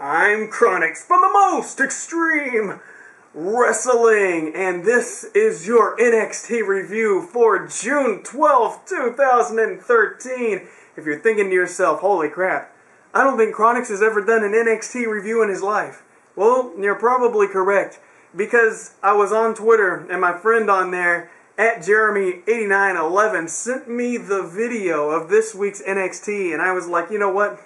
I'm Chronix from the most extreme wrestling, and this is your NXT review for June 12th, 2013. If you're thinking to yourself, holy crap, I don't think Chronix has ever done an NXT review in his life. Well, you're probably correct, because I was on Twitter, and my friend on there, at Jeremy8911, sent me the video of this week's NXT, and I was like, you know what?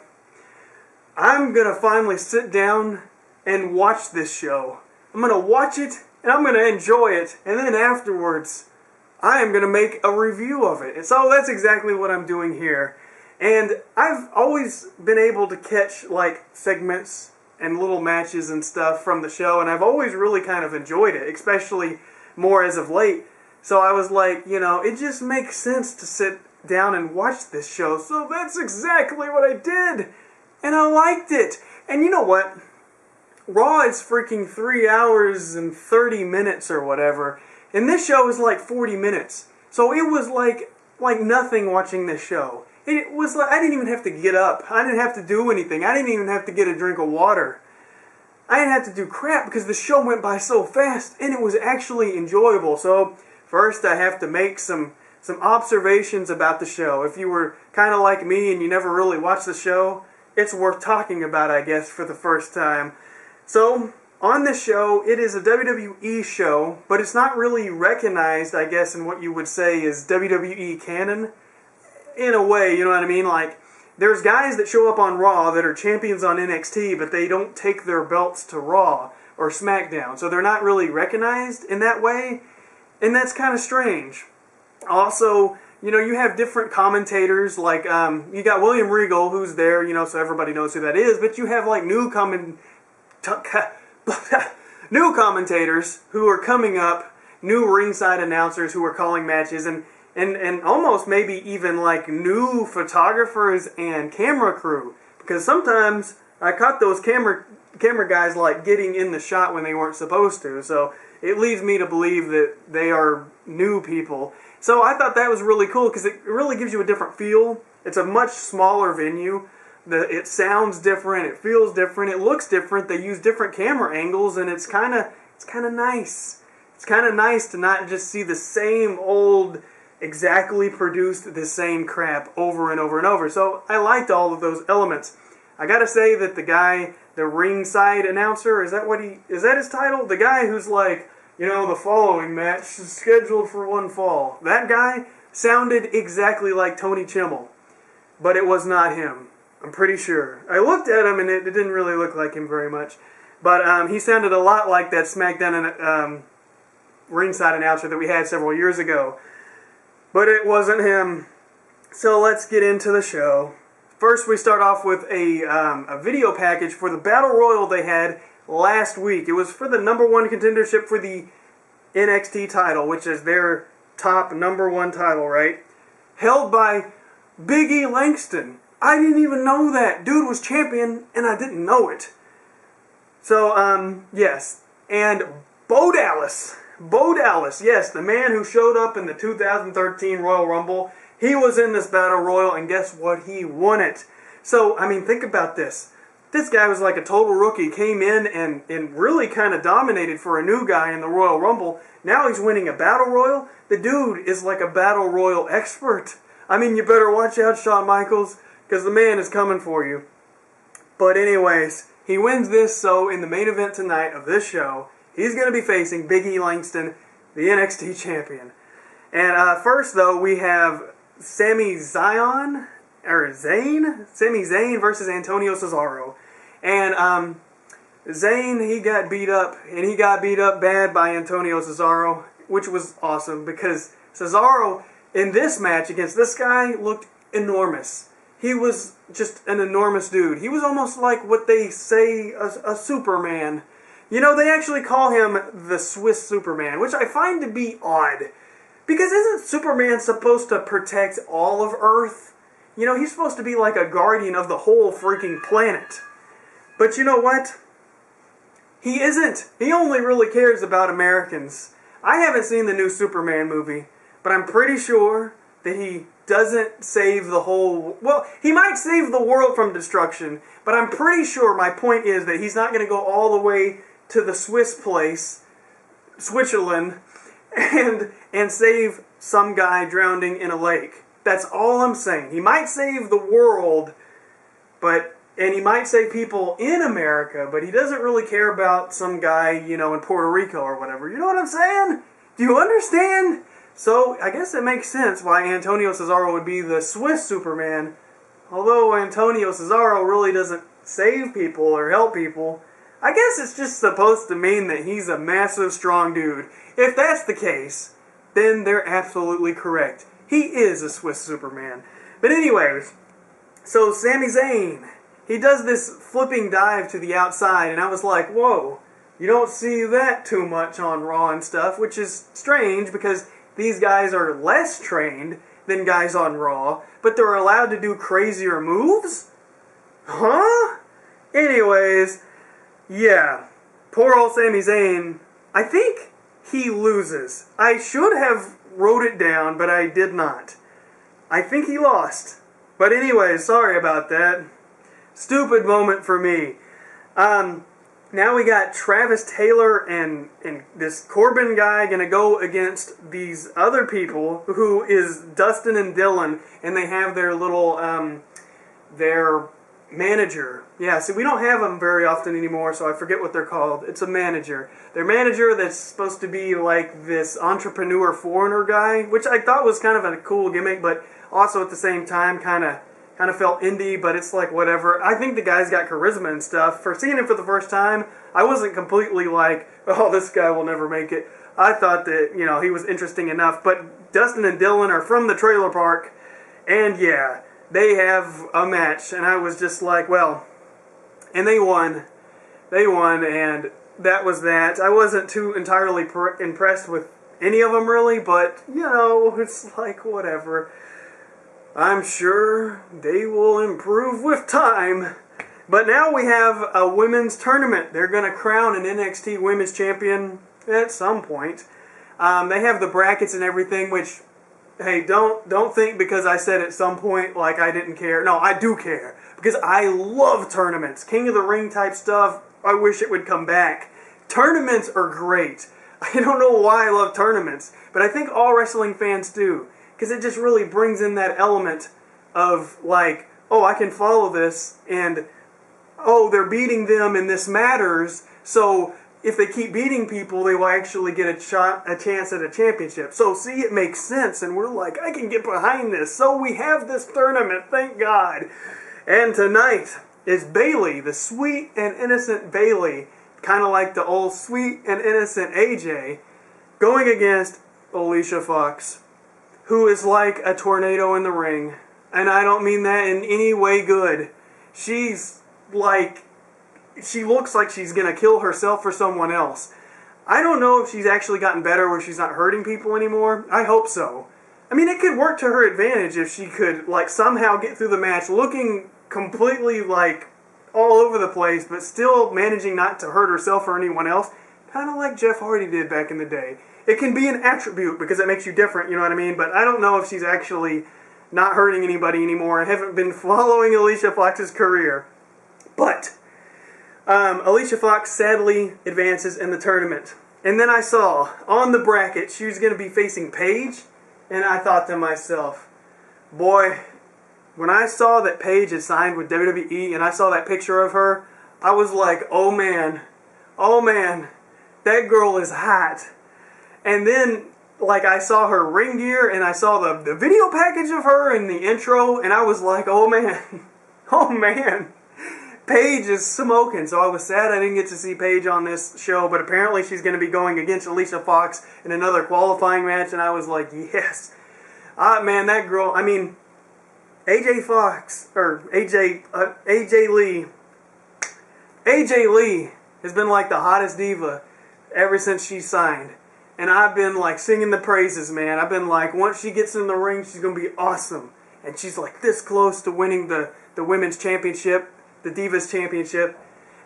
I'm going to finally sit down and watch this show. I'm going to watch it, and I'm going to enjoy it, and then afterwards, I am going to make a review of it. And so that's exactly what I'm doing here. And I've always been able to catch, like, segments and little matches and stuff from the show, and I've always really kind of enjoyed it, especially more as of late. So I was like, you know, it just makes sense to sit down and watch this show. So that's exactly what I did. And I liked it. And you know what? Raw is freaking 3 hours and 30 minutes or whatever. And this show is like 40 minutes. So it was like nothing watching this show. It was like, I didn't even have to get up. I didn't have to do anything. I didn't even have to get a drink of water. I didn't have to do crap because the show went by so fast and it was actually enjoyable. So first I have to make some observations about the show. If you were kind of like me and you never really watched the show, it's worth talking about, I guess, for the first time. So, on this show, it is a WWE show, but it's not really recognized, I guess, in what you would say is WWE canon. In a way, you know what I mean? Like, there's guys that show up on Raw that are champions on NXT, but they don't take their belts to Raw or SmackDown. So they're not really recognized in that way, and that's kind of strange. Also, you know, you have different commentators, like, you got William Regal, who's there, you know, so everybody knows who that is, but you have, like, new commentators who are coming up, new ringside announcers who are calling matches, and almost maybe even, like, new photographers and camera crew, because sometimes I caught those camera guys, like, getting in the shot when they weren't supposed to, so it leads me to believe that they are new people. So I thought that was really cool because it really gives you a different feel. It's a much smaller venue. It sounds different. It feels different. It looks different. They use different camera angles, and it's kind of nice. It's kind of nice to not just see the same old, exactly produced, the same crap over and over and over. So I liked all of those elements. I gotta say that the guy, the ringside announcer, is that his title? The guy who's like, you know, the following match is scheduled for one fall. That guy sounded exactly like Tony Chimmel, but it was not him. I'm pretty sure. I looked at him and it didn't really look like him very much, but he sounded a lot like that SmackDown ringside announcer that we had several years ago, but it wasn't him. So let's get into the show. First, we start off with a video package for the Battle Royal they had last week. It was for the #1 contendership for the NXT title, which is their top #1 title, right? Held by Big E Langston. I didn't even know that. Dude was champion, and I didn't know it. So, yes. And Bo Dallas. Bo Dallas, yes, the man who showed up in the 2013 Royal Rumble. He was in this Battle Royal, and guess what? He won it. So, I mean, think about this. This guy was like a total rookie, came in and really kind of dominated for a new guy in the Royal Rumble. Now he's winning a Battle Royal. The dude is like a Battle Royal expert. I mean, you better watch out, Shawn Michaels, because the man is coming for you. But anyways, he wins this, so in the main event tonight of this show, he's going to be facing Big E Langston, the NXT champion. And first, though, we have Sami Zayn versus Antonio Cesaro. And Zayn, he got beat up, and he got beat up bad by Antonio Cesaro, which was awesome because Cesaro in this match against this guy looked enormous. He was just an enormous dude. He was almost like what they say a Superman. You know, they actually call him the Swiss Superman, which I find to be odd. Because isn't Superman supposed to protect all of Earth? You know, he's supposed to be like a guardian of the whole freaking planet. But you know what? He isn't. He only really cares about Americans. I haven't seen the new Superman movie, but I'm pretty sure that he doesn't save the whole... Well, he might save the world from destruction, but I'm pretty sure my point is that he's not going to go all the way to the Swiss place, Switzerland, and save some guy drowning in a lake. That's all I'm saying. He might save the world, and he might save people in America, but he doesn't really care about some guy, in Puerto Rico or whatever. You know what I'm saying? Do you understand? So, I guess it makes sense why Antonio Cesaro would be the Swiss Superman. Although Antonio Cesaro really doesn't save people or help people, I guess it's just supposed to mean that he's a massive, strong dude. If that's the case, then they're absolutely correct. He is a Swiss Superman. But anyways, so Sami Zayn, he does this flipping dive to the outside, and I was like, whoa, you don't see that too much on Raw and stuff, which is strange because these guys are less trained than guys on Raw, but they're allowed to do crazier moves? Huh? Anyways, yeah, poor old Sami Zayn, I think he loses. I should have wrote it down, but I did not. I think he lost. But anyways, sorry about that. Stupid moment for me. Now we got Travis Taylor and this Corbin guy going to go against these other people, who is Dustin and Dylan, and they have their little, their manager. Yeah, see, we don't have them very often anymore, so I forget what they're called. It's a manager. Their manager that's supposed to be like this entrepreneur foreigner guy, which I thought was kind of a cool gimmick, but also at the same time kind of felt indie, but it's like whatever. I think the guy's got charisma and stuff. For seeing him for the first time, I wasn't completely like, oh, this guy will never make it. I thought that, he was interesting enough. But Dustin and Dylan are from the trailer park, and yeah, they have a match, and I was just like, well, and they won. They won, and that was that. I wasn't too entirely impressed with any of them, really, but, it's like, whatever. I'm sure they will improve with time. But now we have a women's tournament. They're going to crown an NXT Women's Champion at some point. They have the brackets and everything, which, hey, don't think because I said at some point like I didn't care. No, I do care. Because I love tournaments. King of the Ring type stuff, I wish it would come back. Tournaments are great. I don't know why I love tournaments, but I think all wrestling fans do. Because it just really brings in that element of like, oh, I can follow this, and oh, they're beating them and this matters, so if they keep beating people, they will actually get a chance at a championship. So see, it makes sense, and we're like, I can get behind this. So we have this tournament, thank God. And tonight is Bayley, the sweet and innocent Bayley, kind of like the old sweet and innocent AJ, going against Alicia Fox, who is like a tornado in the ring. And I don't mean that in any way good. She's like, she looks like she's going to kill herself for someone else. I don't know if she's actually gotten better where she's not hurting people anymore. I hope so. I mean, it could work to her advantage if she could, like, somehow get through the match looking completely, like, all over the place, but still managing not to hurt herself or anyone else. Kind of like Jeff Hardy did back in the day. It can be an attribute because it makes you different, you know what I mean? But I don't know if she's actually not hurting anybody anymore. I haven't been following Alicia Fox's career. But Alicia Fox sadly advances in the tournament. And then I saw on the bracket she was going to be facing Paige. And I thought to myself, boy, when I saw that Paige had signed with WWE and I saw that picture of her, I was like, oh man, that girl is hot. And then, like, I saw her ring gear, and I saw the video package of her in the intro, and I was like, oh man, Paige is smoking. So I was sad I didn't get to see Paige on this show, but apparently she's going to be going against Alicia Fox in another qualifying match, and I was like, yes. Man, that girl, I mean, AJ Lee has been like the hottest diva ever since she signed. And I've been like singing the praises, man. I've been like, once she gets in the ring, she's going to be awesome. And she's like this close to winning the women's championship, the Divas Championship.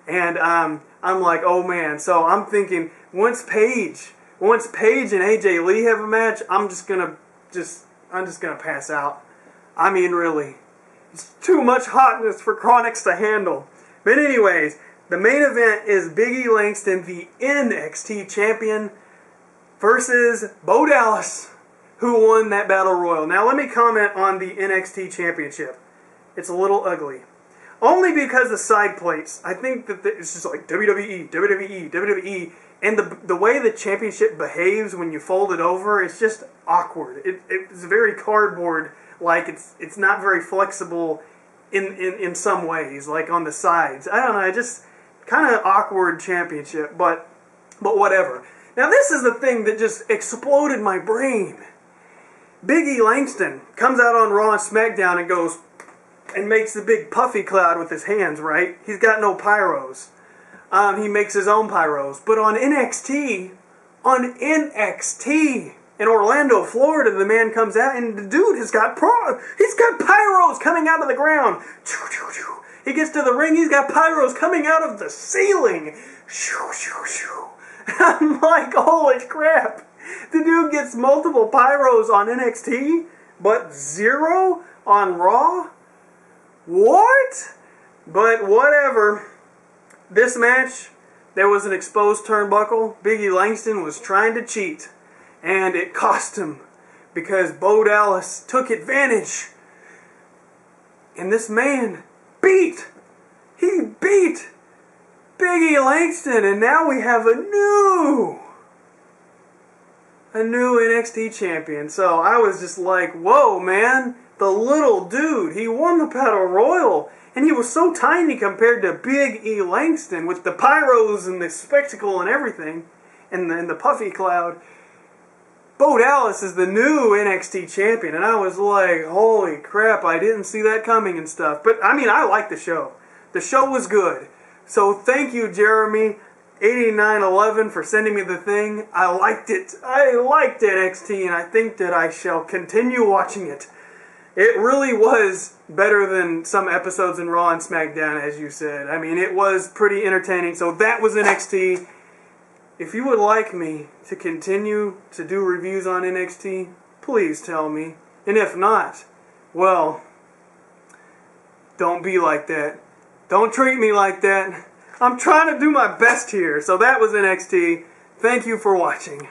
And I'm like, oh man. So I'm thinking, once Paige and AJ Lee have a match, I'm just gonna pass out. I mean, really. It's too much hotness for Chronics to handle. But anyways, the main event is Big E Langston, the NXT champion, versus Bo Dallas, who won that Battle Royal. Now let me comment on the NXT championship. It's a little ugly. Only because the side plates, I think that it's just like WWE, WWE, WWE, and the way the championship behaves when you fold it over, it's just awkward. It's very cardboard-like. It's not very flexible in some ways, like on the sides. I don't know, just kind of awkward championship, but whatever. Now this is the thing that just exploded my brain. Big E Langston comes out on Raw and SmackDown and goes and makes the big puffy cloud with his hands, right? He's got no pyros. He makes his own pyros. But on NXT in Orlando, Florida, the man comes out and the dude has got pyros coming out of the ground. He gets to the ring, he's got pyros coming out of the ceiling. I'm like, holy crap. The dude gets multiple pyros on NXT, but 0 on Raw? What? But whatever. This match, there was an exposed turnbuckle. Big E Langston was trying to cheat, and it cost him because Bo Dallas took advantage. And this man he beat Big E Langston, and now we have a new NXT champion. So I was just like, whoa, man, the little dude, he won the Battle Royal, and he was so tiny compared to Big E Langston with the pyros and the spectacle and everything, and the puffy cloud. Bo Dallas is the new NXT champion, and I was like, holy crap, I didn't see that coming and stuff. But, I mean, I liked the show. The show was good. So thank you, Jeremy, 8911, for sending me the thing. I liked it. I liked NXT, and I think that I shall continue watching it. It really was better than some episodes in Raw and SmackDown, as you said. I mean, it was pretty entertaining. So that was NXT. If you would like me to continue to do reviews on NXT, please tell me. And if not, well, don't be like that. Don't treat me like that. I'm trying to do my best here. So that was NXT. Thank you for watching.